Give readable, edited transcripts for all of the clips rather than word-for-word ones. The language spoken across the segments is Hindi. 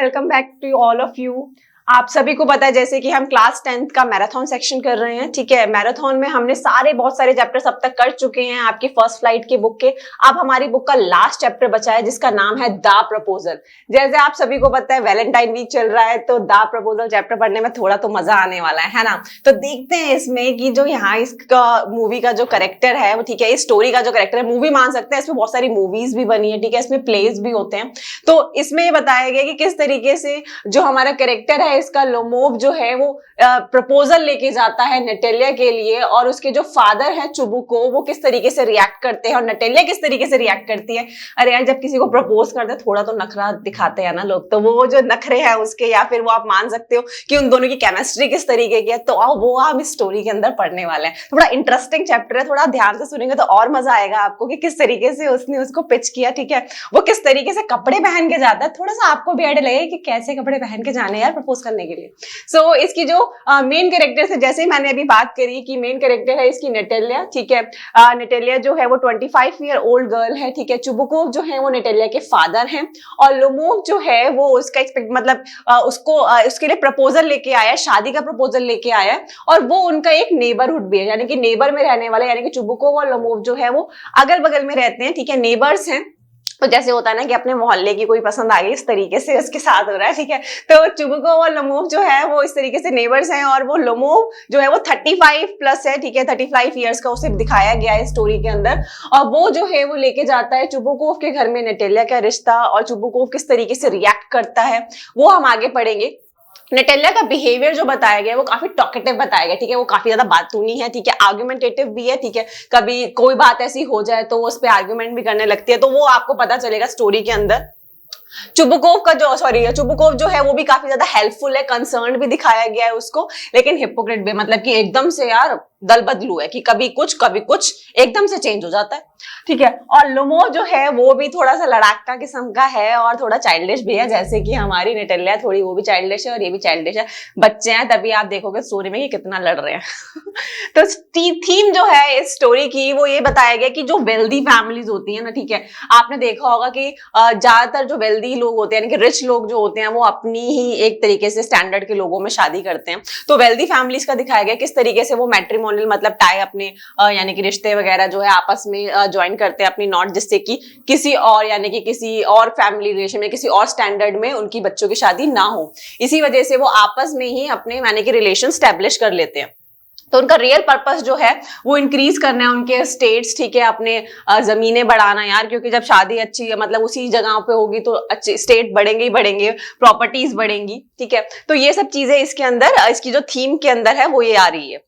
Welcome back to all of you. आप सभी को पता है जैसे कि हम क्लास 10th का मैराथन सेक्शन कर रहे हैं, ठीक है। मैराथन में हमने बहुत सारे चैप्टर्स अब तक कर चुके हैं आपकी फर्स्ट फ्लाइट की बुक के। अब हमारी बुक का लास्ट चैप्टर बचा है जिसका नाम है द प्रपोजल। जैसे आप सभी को पता है वैलेंटाइन वीक चल रहा है, तो द प्रपोजल चैप्टर पढ़ने में थोड़ा तो मजा आने वाला है ना। तो देखते हैं इसमें कि जो यहाँ इसका मूवी का जो करेक्टर है वो, ठीक है, इस स्टोरी का जो करेक्टर है, मूवी मान सकते हैं, इसमें बहुत सारी मूवीज भी बनी है, ठीक है, इसमें प्लेज भी होते हैं। तो इसमें ये बताया गया कि किस तरीके से जो हमारा कैरेक्टर है इसका लोमोव जो है वो प्रपोजल लेके जाता है नटेलिया के लिए, और उसके जो फादर है चुबुको वो किस तरीके से रिएक्ट करते हैं और नटेलिया किस तरीके से रिएक्ट करती है। अरे यार, जब किसी को प्रपोज करते हैं थोड़ा तो नखरा दिखाते हैं ना लोग, तो वो जो नखरे हैं उसके, या फिर वो आप मान सकते हो कि उन दोनों की केमिस्ट्री किस तरीके की है, तो वो हम इस स्टोरी के अंदर पढ़ने वाले हैं। थोड़ा इंटरेस्टिंग चैप्टर है, थोड़ा ध्यान से सुनेंगे तो और मजा आएगा आपको कि किस तरीके से उसने उसको पिच किया, ठीक है। वो किस तरीके से कपड़े पहन के जाता है, थोड़ा सा आपको भी आइडिया लगेगा कि कैसे कपड़े पहन के जाने यार प्रपोज करने के लिए। सो इसकी जो मेन कैरेक्टर से, जैसे ही मैंने अभी बात करी कि मेन कैरेक्टर है इसकी नटेलिया, ठीक है। नटेलिया जो है वो 25 ईयर ओल्ड गर्ल है, ठीक है। चुबुकोव जो है वो नटेलिया के फादर हैं, और लोमोव जो है वो उसका मतलब उसके लिए प्रपोजल लेके आया, शादी का प्रपोजल लेके आया, और वो उनका एक नेबरहुड भी है, यानी कि नेबर में रहने वाला, यानी कि चुबुकोव और लोमोव जो है वो अगल बगल में रहते हैं, ठीक है, नेबर्स हैं। तो जैसे होता है ना कि अपने मोहल्ले की कोई पसंद आ गई, इस तरीके से उसके साथ हो रहा है, ठीक है। तो चुबुकोव और लोमोव जो है वो इस तरीके से नेबर्स हैं, और वो लोमोव जो है वो 35 प्लस है, ठीक है, 35 ईयर्स का उसे दिखाया गया है स्टोरी के अंदर। और वो जो है वो लेके जाता है चुबुकोव के घर में नटेलिया का रिश्ता, और चुबुकोव किस तरीके से रिएक्ट करता है वो हम आगे पढ़ेंगे। नटेलिया का बिहेवियर जो बताया गया है वो काफी टॉकेटिव बताया गया, ठीक है, वो काफी ज्यादा बातूनी है, ठीक है, आर्गुमेंटेटिव भी है, ठीक है। कभी कोई बात ऐसी हो जाए तो वो उस पर आर्गुमेंट भी करने लगती है, तो वो आपको पता चलेगा स्टोरी के अंदर। चुबुकोव जो है वो भी काफी ज्यादा हेल्पफुल है, कंसर्न भी दिखाया गया है उसको, लेकिन हिपोक्रेट भी, मतलब कि एकदम से यार दल बदलू है कि कभी कुछ एकदम से चेंज हो जाता है, ठीक है। और लोमोव जो है वो भी थोड़ा सा लड़ाका किस्म का है और थोड़ा चाइल्डिश भी है, जैसे कि हमारी नटेलिया थोड़ी, वो भी चाइल्डिश है और ये भी चाइल्डिश है। बच्चे हैं, तभी आप देखोगे स्टोरी में कि कितना लड़ रहे हैं। तो थीम जो है इस स्टोरी की वो ये बताया गया कि जो वेल्दी फैमिलीज होती है ना, ठीक है, आपने देखा होगा कि ज्यादातर जो वेल्दी लोग होते हैं, यानी कि रिच लोग जो होते हैं, वो अपनी ही एक तरीके से स्टैंडर्ड के लोगों में शादी करते हैं। तो वेल्दी फैमिलीज का दिखाया गया किस तरीके से वो मैट्रिमोनियल मतलब टाई अपने यानी कि रिश्ते वगैरह जो है आपस में ज्वाइन करते हैं अपनी नॉट, जिससे कि किसी और यानी कि किसी और फैमिली रिलेशन में, किसी और स्टैंडर्ड में उनकी बच्चों की शादी ना हो। इसी वजह से वो आपस में ही अपने यानी कि रिलेशन स्टैब्लिश कर लेते हैं। तो उनका रियल पर्पस जो है वो इंक्रीज करना है उनके स्टेट्स, ठीक है, अपने जमीनें बढ़ाना यार, क्योंकि जब शादी अच्छी मतलब उसी जगह पे होगी तो अच्छे स्टेट बढ़ेंगे ही बढ़ेंगे, प्रॉपर्टीज बढ़ेंगी, ठीक है। तो ये सब चीजें इसके अंदर, इसकी जो थीम के अंदर है वो ये आ रही है।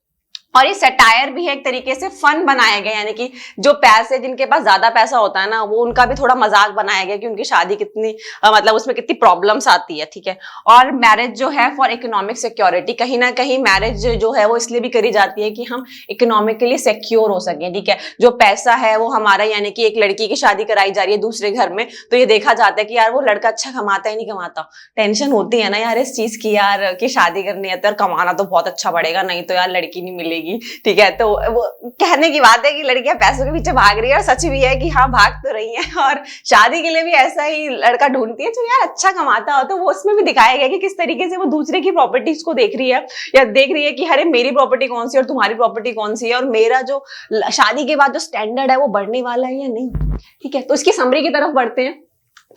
और ये सटायर भी है, एक तरीके से फन बनाया गया, यानी कि जो पैसे, जिनके पास ज्यादा पैसा होता है ना, वो उनका भी थोड़ा मजाक बनाया गया कि उनकी शादी कितनी मतलब उसमें कितनी प्रॉब्लम्स आती है, ठीक है। और मैरिज जो है फॉर इकोनॉमिक सिक्योरिटी, कहीं ना कहीं मैरिज जो है वो इसलिए भी करी जाती है कि हम इकोनॉमिकली सिक्योर हो सके, ठीक है। जो पैसा है वो हमारा, यानी कि एक लड़की की शादी कराई जा रही है दूसरे घर में, तो ये देखा जाता है कि यार वो लड़का अच्छा कमाता है नहीं कमाता, टेंशन होती है ना यार इस चीज की, यार की शादी करनी है तो यार कमाना तो बहुत अच्छा पड़ेगा, नहीं तो यार लड़की नहीं मिलेगी, ठीक है। तो वो कहने की बात है कि लड़कियां पैसों के पीछे भाग रही है, और सच भी है कि हाँ भाग तो रही हैं, और शादी के लिए भी ऐसा ही लड़का ढूंढती है जो यार अच्छा कमाता हो। तो वो उसमें भी दिखाया गया कि किस तरीके से वो दूसरे की प्रॉपर्टीज को देख रही है, या देख रही है कि अरे मेरी प्रॉपर्टी कौन सी और तुम्हारी प्रॉपर्टी कौन सी है, और मेरा जो शादी के बाद जो स्टैंडर्ड है वो बढ़ने वाला है या नहीं, ठीक है। तो इसकी समरी की तरफ बढ़ते हैं।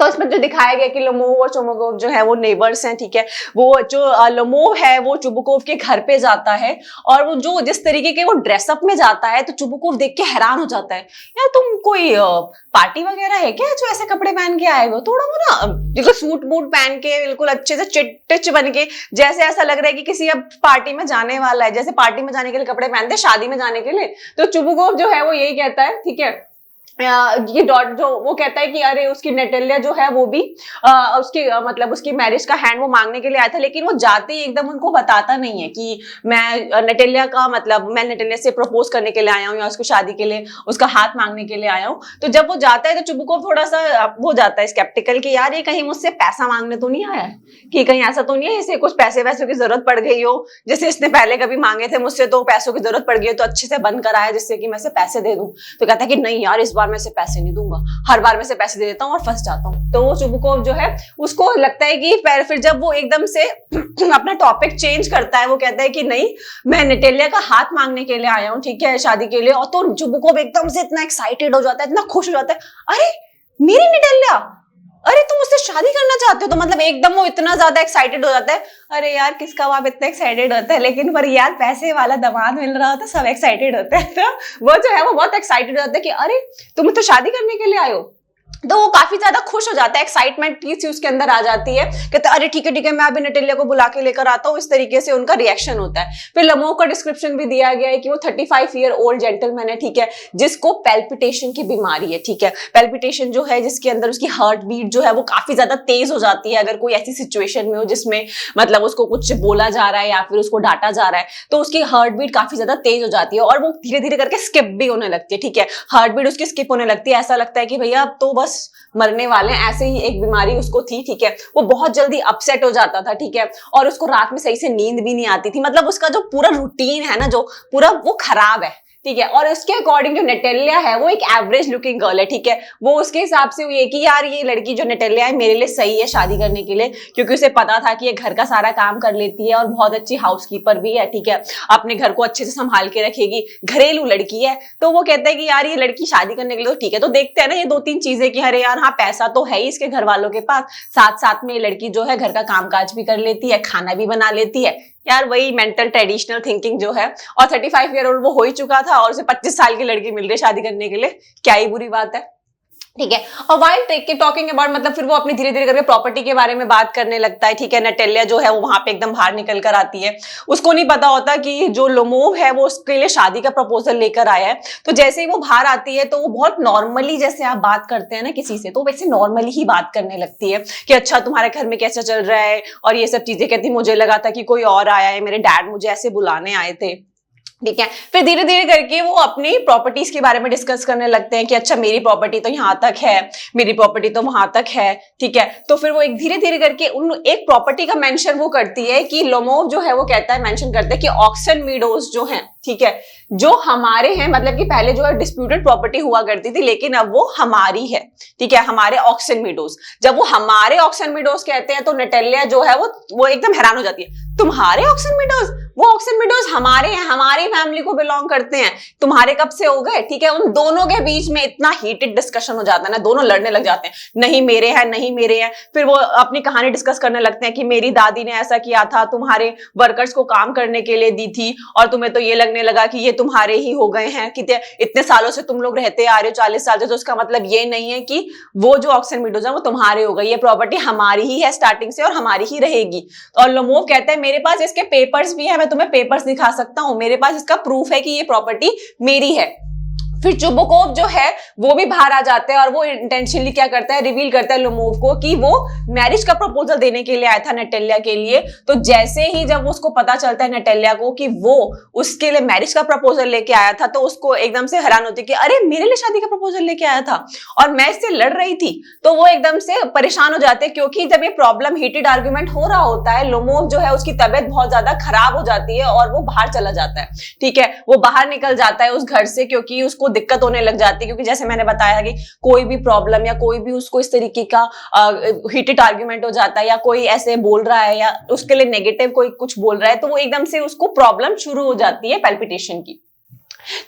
तो इसमें जो दिखाया गया कि लोमोव और चुबुकोव जो है वो नेबर्स हैं, ठीक है। वो जो लोमोव है वो चुबुकोव के घर पे जाता है, और वो जो जिस तरीके के वो ड्रेसअप में जाता है तो चुबुकोव देख के हैरान हो जाता है, यार तुम कोई पार्टी वगैरह है क्या जो ऐसे कपड़े पहन के आए हो, थोड़ा वो ना बिल्कुल सूट बूट पहन के बिल्कुल अच्छे से चिट बन के, जैसे ऐसा लग रहा है कि किसी अब पार्टी में जाने वाला है, जैसे पार्टी में जाने के लिए कपड़े पहनते शादी में जाने के लिए। तो चुबुकोव जो है वो यही कहता है, ठीक है, ये डॉट जो वो कहता है कि अरे उसकी नटेलिया जो है वो भी उसकी मतलब उसकी मैरिज का हैंड वो मांगने के लिए आया था, लेकिन वो जाते ही एकदम उनको बताता नहीं है कि मैं नटेलिया का मतलब मैं नटेलिया से प्रपोज करने के लिए आया हूँ या उसको शादी के लिए उसका हाथ मांगने के लिए आया हूँ। तो जब वो जाता है तो चुबुकोव थोड़ा सा वो जाता है स्केप्टिकल कि यार ये कहीं मुझसे पैसा मांगने तो नहीं आया है, कि कहीं ऐसा तो नहीं है इसे कुछ पैसे वैसों की जरूरत पड़ गई हो, जैसे इसने पहले कभी मांगे थे मुझसे तो पैसों की जरूरत पड़ गई तो अच्छे से बंद कराया जिससे कि मैं इसे पैसे दे दूं। तो कहता है कि नहीं यार इस बार मैं इसे पैसे नहीं दूंगा, हर बार मैं इसे पैसे दे देता हूँ और फंस जाता हूँ। तो वो चुबुकोव जो है उसको लगता है कि फिर जब वो एकदम से अपना टॉपिक चेंज करता है, वो कहता है कि नहीं मैं नटेलिया का हाथ मांगने के लिए आया हूँ, ठीक है, शादी के लिए। और तो चुबुकोव एकदम से इतना एक्साइटेड हो जाता है, इतना खुश हो जाता है, अरे मेरी नटेलिया, अरे तुम उससे शादी करना चाहते हो। तो मतलब एकदम वो इतना ज्यादा एक्साइटेड हो जाता है। अरे यार किसका बाप इतना एक्साइटेड होता है, लेकिन पर यार पैसे वाला दामाद मिल रहा होता है, सब एक्साइटेड होते हैं। तो वो जो है वो बहुत एक्साइटेड होता है कि अरे तुम तो शादी करने के लिए आए हो। तो वो काफी ज्यादा खुश हो जाता है, एक्साइटमेंट की उसके अंदर आ जाती है, कहते अरे ठीक है मैं अभी नटेलिया को बुला के लेकर आता हूँ। इस तरीके से उनका रिएक्शन होता है। फिर लमोव का डिस्क्रिप्शन भी दिया गया है कि वो 35 ईयर ओल्ड जेंटलमैन है, ठीक है, जिसको पैल्पिटेशन की बीमारी है, ठीक है। पैल्पिटेशन जो है जिसके अंदर उसकी हार्ट बीट जो है वो काफी ज्यादा तेज हो जाती है अगर कोई ऐसी सिचुएशन में हो जिसमें मतलब उसको कुछ बोला जा रहा है या फिर उसको डांटा जा रहा है, तो उसकी हार्ट बीट काफी ज्यादा तेज हो जाती है और वो धीरे धीरे करके स्किप भी होने लगती है, ठीक है। हार्ट बीट उसकी स्किप होने लगती है, ऐसा लगता है कि भैया अब तो बस मरने वाले, ऐसे ही एक बीमारी उसको थी, ठीक है। वो बहुत जल्दी अपसेट हो जाता था, ठीक है, और उसको रात में सही से नींद भी नहीं आती थी। मतलब उसका जो पूरा रूटीन है ना, जो पूरा वो खराब है, ठीक है। और उसके अकॉर्डिंग जो नटेलिया है वो एक एवरेज लुकिंग गर्ल है, ठीक है। वो उसके हिसाब से ये कि यार ये लड़की जो नटेलिया है मेरे लिए सही है शादी करने के लिए, क्योंकि उसे पता था कि ये घर का सारा काम कर लेती है और बहुत अच्छी हाउसकीपर भी है, ठीक है, अपने घर को अच्छे से संभाल के रखेगी, घरेलू लड़की है। तो वो कहता है कि यार ये लड़की शादी करने के लिए तो ठीक है। तो देखते हैं ना ये 2-3 चीजें कि अरे यार हाँ पैसा तो है ही इसके घर वालों के पास, साथ साथ में ये लड़की जो है घर का कामकाज भी कर लेती है, खाना भी बना लेती है। यार वही मेंटल ट्रेडिशनल थिंकिंग जो है। और 35 ईयर ओल्ड वो हो ही चुका था और उसे 25 साल की लड़की मिल रही है शादी करने के लिए, क्या ही बुरी बात है, ठीक है। और वाइल टॉकिंग अबाउट मतलब फिर वो अपनी धीरे धीरे करके प्रॉपर्टी के बारे में बात करने लगता है, ठीक है। नटेलिया जो है वो वहां पे एकदम बाहर निकल कर आती है, उसको नहीं पता होता कि जो लोमोव है वो उसके लिए शादी का प्रपोजल लेकर आया है। तो जैसे ही वो बाहर आती है तो वो बहुत नॉर्मली, जैसे आप बात करते हैं ना किसी से, तो वैसे नॉर्मली ही बात करने लगती है कि अच्छा तुम्हारे घर में कैसा चल रहा है और ये सब चीजें। कहती मुझे लगा था कि कोई और आया है, मेरे डैड मुझे ऐसे बुलाने आए थे, ठीक है। फिर धीरे धीरे करके वो अपनी प्रॉपर्टीज के बारे में डिस्कस करने लगते हैं कि अच्छा मेरी प्रॉपर्टी तो यहाँ तक है, मेरी प्रॉपर्टी तो वहां तक है, ठीक है। तो फिर वो एक धीरे धीरे करके उन एक प्रॉपर्टी का मेंशन वो करती है कि लोमोव जो है वो कहता है, मेंशन करता है कि ऑक्सन मीडोज जो है, ठीक है, जो हमारे हैं, मतलब कि पहले जो है डिस्प्यूटेड प्रॉपर्टी हुआ करती थी लेकिन अब वो हमारी है, ठीक है, हमारे ऑक्सन मीडोज। जब वो हमारे ऑक्सन मीडोज कहते हैं तो नटेलिया जो है वो एकदम हैरान हो जाती है, तुम्हारे ऑक्सन मीडोज? वो ऑक्सन मीडोज हमारे हैं, हमारी फैमिली को बिलोंग करते हैं, तुम्हारे कब से हो गए, ठीक है। उन दोनों के बीच में इतना हीटेड डिस्कशन हो जाता है ना, दोनों लड़ने लग जाते हैं, नहीं मेरे हैं, नहीं मेरे हैं। फिर वो अपनी कहानी डिस्कस करने लगते हैं कि मेरी दादी ने ऐसा किया था, तुम्हारे वर्कर्स को काम करने के लिए दी थी और तुम्हें तो ये लगने लगा कि ये तुम्हारे ही हो गए हैं, कितने इतने सालों से तुम लोग रहते आ रहे हो, 40 साल से, तो उसका मतलब ये नहीं है कि वो जो ऑक्सन मीडोज है वो तुम्हारे हो गए, ये प्रॉपर्टी हमारी ही है स्टार्टिंग से और हमारी ही रहेगी। और लोमोव कहता है मेरे पास इसके पेपर्स भी है, मैं तुम्हें पेपर्स दिखा सकता हूं, मेरे पास इसका प्रूफ है कि ये प्रॉपर्टी मेरी है। फिर चुबुकोव जो है वो भी बाहर आ जाते हैं और वो इंटेंशनली क्या करता है, रिवील करता है लोमोव को कि वो मैरिज का प्रपोजल देने के लिए आया था नटेलिया के लिए। तो जैसे ही जब उसको पता चलता है नटेलिया को कि वो उसके लिए मैरिज का प्रपोजल लेके आया था, तो उसको एकदम से हैरान होती है कि अरे मेरे लिए शादी का प्रपोजल लेके आया था और मैं इससे लड़ रही थी। तो वो एकदम से परेशान हो जाते हैं, क्योंकि जब ये प्रॉब्लम हीटेड आर्ग्यूमेंट हो रहा होता है, लोमोव जो है उसकी तबियत बहुत ज्यादा खराब हो जाती है और वो बाहर चला जाता है, ठीक है। वो बाहर निकल जाता है उस घर से, क्योंकि उसको दिक्कत होने लग जाती है, क्योंकि जैसे मैंने बताया कि कोई भी प्रॉब्लम या कोई भी उसको इस तरीके का हीटेड आर्गुमेंट हो जाता है या कोई ऐसे बोल रहा है या उसके लिए नेगेटिव कोई कुछ बोल रहा है, तो वो एकदम से उसको प्रॉब्लम शुरू हो जाती है पैल्पिटेशन की।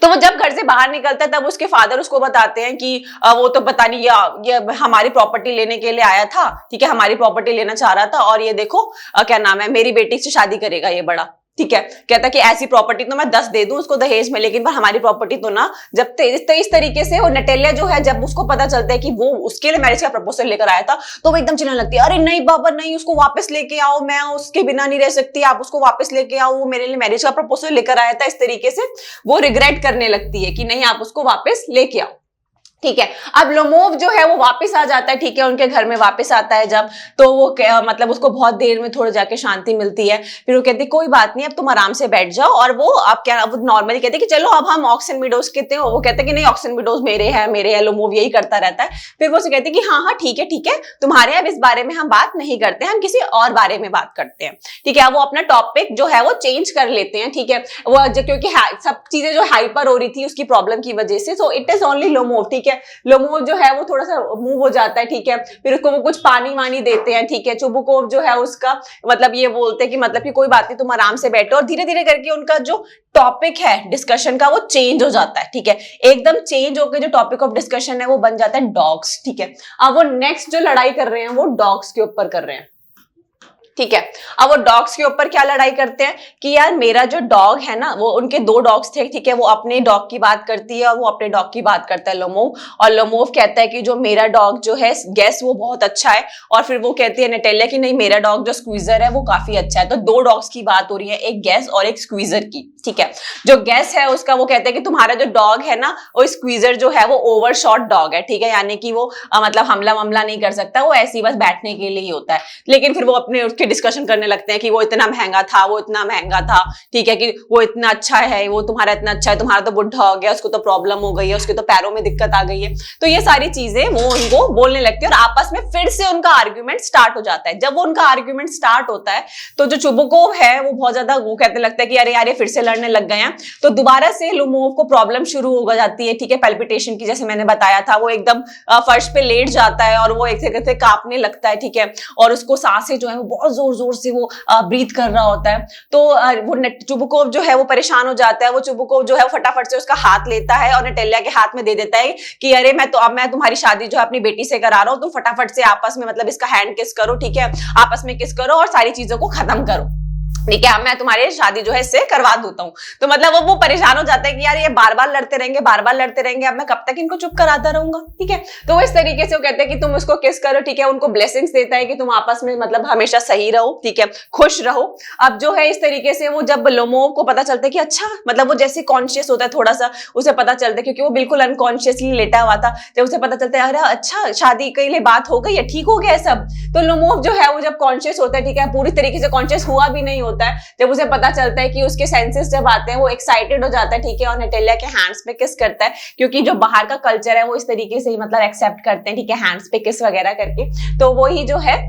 तो वो जब घर से बाहर निकलता है तब उसके फादर उसको बताते हैं कि वो तो पता नहीं ये हमारी प्रॉपर्टी लेने के लिए आया था, ठीक है, हमारी प्रॉपर्टी लेना चाह रहा था और ये देखो क्या नाम है, मेरी बेटी से शादी करेगा ये बड़ा, ठीक है। कहता कि ऐसी प्रॉपर्टी तो मैं 10 दे दूं उसको दहेज में, लेकिन पर हमारी प्रॉपर्टी तो ना। जब इस तरीके से वो नटेलिया जो है, जब उसको पता चलता है कि वो उसके लिए मैरिज का प्रपोजल लेकर आया था, तो वो एकदम चिल्लाने लगती है, अरे नहीं बाबा नहीं, उसको वापस लेके आओ, मैं उसके बिना नहीं रह सकती, आप उसको वापस लेके आओ, वो मेरे लिए मैरिज का प्रपोजल लेकर आया था। इस तरीके से वो रिग्रेट करने लगती है कि नहीं आप उसको वापस लेके आओ, ठीक है। अब लोमोव जो है वो वापस आ जाता है, ठीक है, उनके घर में वापस आता है जब, तो वो मतलब उसको बहुत देर में थोड़ी जाके शांति मिलती है। फिर वो कहती कोई बात नहीं, अब तुम आराम से बैठ जाओ। और वो आप क्या वो नॉर्मली कहते कि चलो अब हम ऑक्सन मीडोज कहते हो, वो कहते कि नहीं ऑक्सन मीडोज मेरे हैं। लोमोव यही करता रहता है। फिर वो उसे कहती कि हाँ हाँ ठीक है तुम्हारे, अब इस बारे में हम बात नहीं करते, हम किसी और बारे में बात करते हैं, ठीक है। वो अपना टॉपिक जो है वो चेंज कर लेते हैं, ठीक है। वो क्योंकि सब चीजें जो हाइपर हो रही थी उसकी प्रॉब्लम की वजह से, so it is only Lomov, ठीक है, है। लोमोव जो है वो थोड़ा सा मूव हो जाता है, ठीक है, फिर उसको वो कुछ पानी वानी देते हैं, ठीक है। चुबुकोव जो है उसका मतलब ये बोलते हैं कि मतलब कि कोई बात नहीं, तुम आराम से बैठो, और धीरे धीरे करके उनका जो टॉपिक है डिस्कशन का वो चेंज हो जाता है, ठीक है, एकदम चेंज होकर जो टॉपिक ऑफ डिस्कशन है वो बन जाता है डॉग्स, ठीक है। अब वो नेक्स्ट जो लड़ाई कर रहे हैं वो डॉग्स के ऊपर कर रहे हैं, ठीक है। अब वो डॉग्स के ऊपर क्या लड़ाई करते हैं कि यार मेरा जो डॉग है ना, वो उनके दो डॉग्स थे, ठीक है, वो अपने डॉग की बात करती है और वो अपने डॉग की बात करता है लोमोव, और लोमोव कहता है कि जो मेरा डॉग जो है गैस वो बहुत अच्छा है, और फिर वो कहती है नटेलिया कि नहीं मेरा डॉग जो स्क्वीजर है वो काफी अच्छा है। तो दो डॉग्स की बात हो रही है, एक गैस और एक स्क्वीजर की, ठीक है। जो गैस है उसका वो कहते हैं कि तुम्हारा जो डॉग है ना वो स्क्वीजर जो है वो ओवर शॉट डॉग है, ठीक है, यानी कि वो मतलब हमला वमला नहीं कर सकता, वो ऐसे ही बस बैठने के लिए ही होता है। लेकिन फिर वो अपने डिस्कशन करने लगते हैं कि वो इतना महंगा था, वो इतना महंगा था, ठीक है, कि वो इतना अच्छा है, वो तुम्हारा इतना अच्छा है, तुम्हारा तो बुढ़ा हो गया, उसको तो प्रॉब्लम हो गई है, उसके तो पैरों में दिक्कत आ गई है। तो ये सारी चीजें वो उनको बोलने लगती है और आपस में फिर से उनका आर्ग्यूमेंट स्टार्ट हो जाता है। जब वो उनका आर्ग्यूमेंट स्टार्ट होता है तो जो चुबुकोव है वो बहुत ज्यादा वो कहते लगता है कि अरे यार ये फिर से लड़ने लग गए हैं। तो दोबारा से लोमोव को प्रॉब्लम शुरू हो जाती है, ठीक है, पैल्पिटेशन की, जैसे मैंने बताया था, वो एकदम फर्श पे लेट जाता है और वो एक तरह से कांपने लगता है, ठीक है, और उसको सांसें जो है वो बहुत जोर जोर से वो ब्रीथ कर रहा होता है। तो वो चुबुकोव जो है वो परेशान हो जाता है। वो चुबुकोव जो है वो फटाफट से उसका हाथ लेता है और नटेलिया के हाथ में दे देता है कि अरे मैं तुम्हारी शादी जो है अपनी बेटी से करा रहा हूं, तुम फटाफट से आपस में मतलब इसका हैंड किस करो, ठीक है, आपस में किस करो और सारी चीजों को खत्म करो, ठीक है, मैं तुम्हारी शादी जो है इससे करवा देता हूँ। तो मतलब वो परेशान हो जाता है कि यार ये बार बार लड़ते रहेंगे, बार बार लड़ते रहेंगे, अब मैं कब तक इनको चुप कराता रहूंगा, ठीक है। तो वो इस तरीके से वो कहते हैं कि तुम उसको किस करो, ठीक है, उनको ब्लेसिंग्स देता है कि तुम आपस में मतलब हमेशा सही रहो, ठीक है, खुश रहो। अब जो है इस तरीके से वो जब लोमोव को पता चलता है कि अच्छा मतलब वो जैसे कॉन्शियस होता है थोड़ा सा, उसे पता चलता है क्योंकि वो बिल्कुल अनकॉन्शियसली लेटा हुआ था, जब उसे पता चलता है अरे अच्छा शादी के लिए बात हो गई है, ठीक हो गया सब। तो लोमोव जो है वो जब कॉन्शियस होता है, ठीक है, पूरी तरीके से कॉन्शियस हुआ भी नहीं होता है, जब उसे पता चलता है कि उसके सेंसेस जब आते हैं वो एक्साइटेड हो जाता है, ठीक है, और नटेलिया के हैंड्स पे किस करता है, क्योंकि जो बाहर का कल्चर है वो इस तरीके से मतलब एक्सेप्ट करते हैं, ठीक है, हैंड्स पे किस वगैरह करके। तो वो ही जो है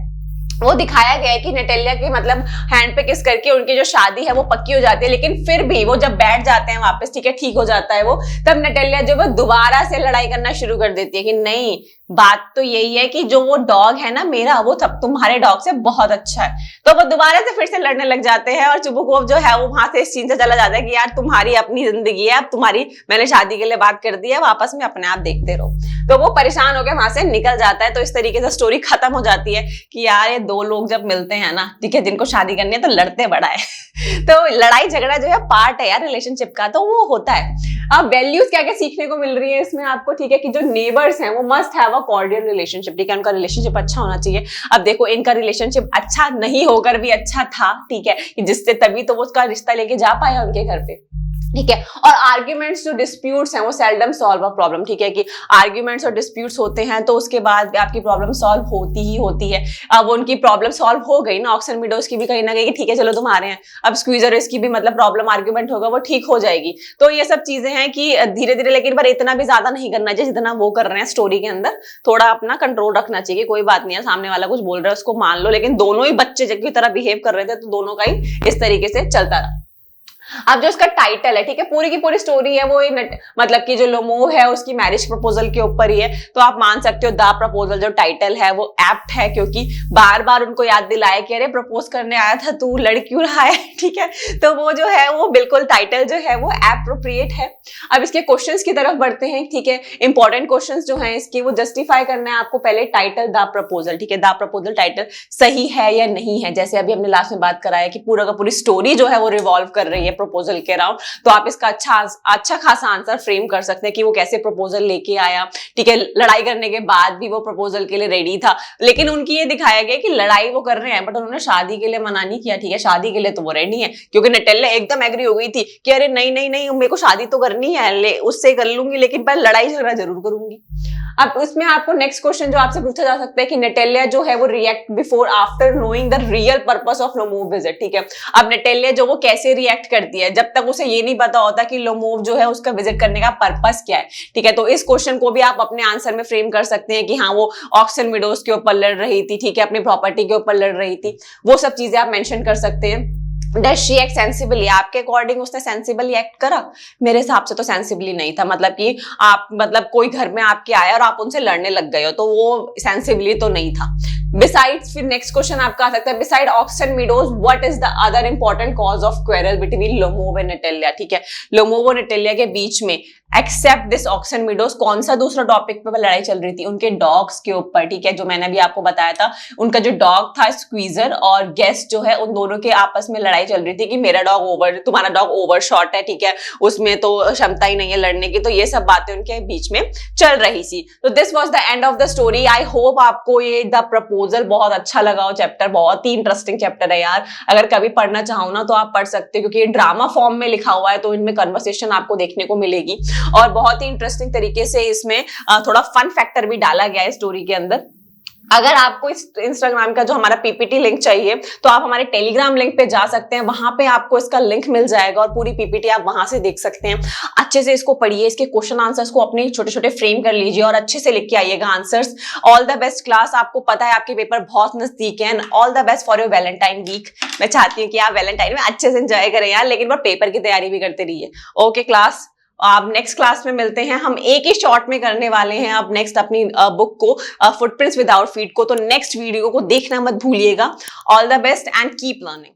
वो दिखाया गया है कि नटेलिया के मतलब हैंड पे किस करके उनकी जो शादी है वो पक्की हो जाती है। लेकिन फिर भी वो जब बैठ जाते हैं वापस, ठीक है, ठीक हो जाता है वो, तब नटेलिया जो है दोबारा से लड़ाई करना शुरू कर देती है कि नहीं बात तो यही है कि जो वो डॉग है ना मेरा, वो तुम्हारे डॉग से बहुत अच्छा है। तो वो दोबारा से फिर से लड़ने लग जाते हैं और चुबुकोव जो है वो वहां से इस चीज से चला जाता है कि यार तुम्हारी अपनी जिंदगी है, अब तुम्हारी मैंने शादी के लिए बात कर दी है, आपस में अपने आप देखते रहो। तो वो परेशान होकर वहां से निकल जाता है। तो इस तरीके से स्टोरी खत्म हो जाती है कि यार ये दो लोग जब मिलते हैं ना, ठीक है, जिनको शादी करनी है तो लड़ते बड़ा है। तो लड़ाई झगड़ा जो है पार्ट है यार रिलेशनशिप का, तो वो होता है। अब वैल्यूज क्या क्या सीखने को मिल रही है इसमें आपको, ठीक है, कि जो नेबर्स हैं वो must have a cordial relationship, ठीक है, उनका रिलेशनशिप अच्छा होना चाहिए। अब देखो इनका रिलेशनशिप अच्छा नहीं होकर भी अच्छा था, ठीक है, जिससे तभी तो वो उसका रिश्ता लेके जा पाया उनके घर पे, ठीक है। और आर्ग्यूमेंट्स जो डिस्प्यूट्स हैं वो सेल्डम सॉल्व अ प्रॉब्लम, ठीक है, कि आर्ग्यूमेंट्स और डिस्प्यूट्स होते हैं तो उसके बाद भी आपकी प्रॉब्लम सॉल्व होती ही होती है। अब उनकी प्रॉब्लम सॉल्व हो गई ना, ऑक्सन मीडोज की भी कहीं ना कहीं ठीक है चलो तुम आ रहे हैं, अब स्क्वीजर इसकी भी मतलब प्रॉब्लम आर्ग्यूमेंट होगा वो ठीक हो जाएगी। तो ये सब चीजें हैं कि धीरे धीरे, लेकिन पर इतना भी ज्यादा नहीं करना चाहिए जितना वो कर रहे हैं स्टोरी के अंदर, थोड़ा अपना कंट्रोल रखना चाहिए। कोई बात नहीं है, सामने वाला कुछ बोल रहा है उसको मान लो, लेकिन दोनों ही बच्चे की तरह बिहेव कर रहे थे तो दोनों का ही इस तरीके से चलता रहा। अब जो इसका टाइटल है, ठीक है, पूरी की पूरी स्टोरी है वो मतलब कि जो लोमोव है उसकी मैरिज प्रपोजल के ऊपर ही है। तो आप मान सकते हो द प्रपोजल जो टाइटल है वो एप्ट है, क्योंकि बार बार उनको याद दिलाया कि अरे प्रपोज करने आया था तू, लड़ क्यों रहा है, ठीक है। तो वो जो है वो बिल्कुल टाइटल जो है वो एप्रोप्रिएट है। अब इसके क्वेश्चंस की तरफ बढ़ते हैं, ठीक है, इंपॉर्टेंट क्वेश्चंस जो है इसके वो जस्टिफाई करना है आपको पहले टाइटल द प्रपोजल, ठीक है, द प्रपोजल टाइटल सही है या नहीं है। जैसे अभी हमने लास्ट में बात कराया कि पूरा का पूरी स्टोरी जो है वो रिवॉल्व कर रही है प्रपोजल के अराउंड, तो आप इसका अच्छा खासा आंसर फ्रेम कर सकते हैं कि वो कैसे प्रपोजल लेके आया, ठीक है, लड़ाई करने के बाद भी वो प्रपोजल के लिए रेडी था। लेकिन उनकी ये दिखाया गया कि लड़ाई वो कर रहे हैं बट उन्होंने शादी के लिए मना नहीं किया, ठीक है, शादी के लिए तो वो रेडी है, क्योंकि नटेलिया एकदम एग्री हो गई थी कि अरे नहीं नहीं नहीं मेरे को शादी तो करनी है, उससे कर लूंगी लेकिन पहले लड़ाई झगड़ा जरूर करूंगी। अब उसमें आपको नेक्स्ट क्वेश्चन जो आपसे पूछा जा सकता है कि नटेलिया जो है वो react before after knowing the real purpose of Lomov visit, ठीक है। अब नटेलिया जो वो कैसे रिएक्ट करती है जब तक उसे ये नहीं पता होता कि लोमोव जो है उसका विजिट करने का पर्पस क्या है, ठीक है। तो इस क्वेश्चन को भी आप अपने आंसर में फ्रेम कर सकते हैं कि हाँ वो ऑक्सन मीडोज के ऊपर लड़ रही थी, ठीक है, अपनी प्रॉपर्टी के ऊपर लड़ रही थी, वो सब चीजें आप मेंशन कर सकते हैं। डज शी एक्ट सेंसिबली, आपके अकॉर्डिंग उसने सेंसिबली एक्ट करा? मेरे हिसाब से तो सेंसिबली नहीं था, मतलब कि आप मतलब कोई घर में आपके आया और आप उनसे लड़ने लग गए हो, तो वो सेंसिबली तो नहीं था। बिसाइड्स, फिर नेक्स्ट क्वेश्चन आपका आ सकता है, beside oaks and meadows what is the other important cause of quarrel between Lomov and Natalia? ठीक है, लोमोव और अटेलिया के बीच में except this oaks and meadows कौन सा दूसरा टॉपिक पे लड़ाई चल रही थी? उनके डॉग्स के ऊपर, ठीक है, जो मैंने अभी आपको बताया था, उनका जो डॉग था स्क्वीजर और गेस्ट जो है, उन दोनों के आपस में लड़ाई चल रही थी कि मेरा डॉग ओवर, तुम्हारा डॉग ओवर शॉट है, ठीक है, उसमें तो क्षमता ही नहीं है लड़ने की, तो ये सब बातें उनके बीच में चल रही थी। तो this was the end of the story. I hope आपको ये द प्रपोजल बहुत अच्छा लगा हो चैप्टर, बहुत ही इंटरेस्टिंग चैप्टर है यार। अगर कभी पढ़ना चाहो ना तो आप पढ़ सकते हो, क्योंकि ये ड्रामा फॉर्म में लिखा हुआ है, तो इनमें कन्वर्सेशन आपको देखने को मिलेगी और बहुत ही इंटरेस्टिंग तरीके से इसमें थोड़ा फन फैक्टर भी डाला गया है स्टोरी के अंदर। अगर आपको इस इंस्टाग्राम का जो हमारा पीपीटी लिंक चाहिए तो आप हमारे टेलीग्राम लिंक पे जा सकते हैं, वहां पे आपको इसका लिंक मिल जाएगा और पूरी पीपीटी आप वहां से देख सकते हैं। अच्छे से इसको पढ़िए, इसके क्वेश्चन आंसर्स को अपने छोटे छोटे फ्रेम कर लीजिए और अच्छे से लिख के आइएगा answers. All the best class, आपको पता है आपके पेपर बहुत नजदीक है, all the best for your Valentine week. मैं चाहती हूँ कि आप वैलेंटाइन में अच्छे से एंजॉय करें यार, लेकिन वो पेपर की तैयारी भी करते रहिए। ओके क्लास, आप नेक्स्ट क्लास में मिलते हैं। हम एक ही शॉट में करने वाले हैं अब नेक्स्ट अपनी बुक को, फुटप्रिंट्स विदाउट फीट को, तो नेक्स्ट वीडियो को देखना मत भूलिएगा। All the best and keep learning.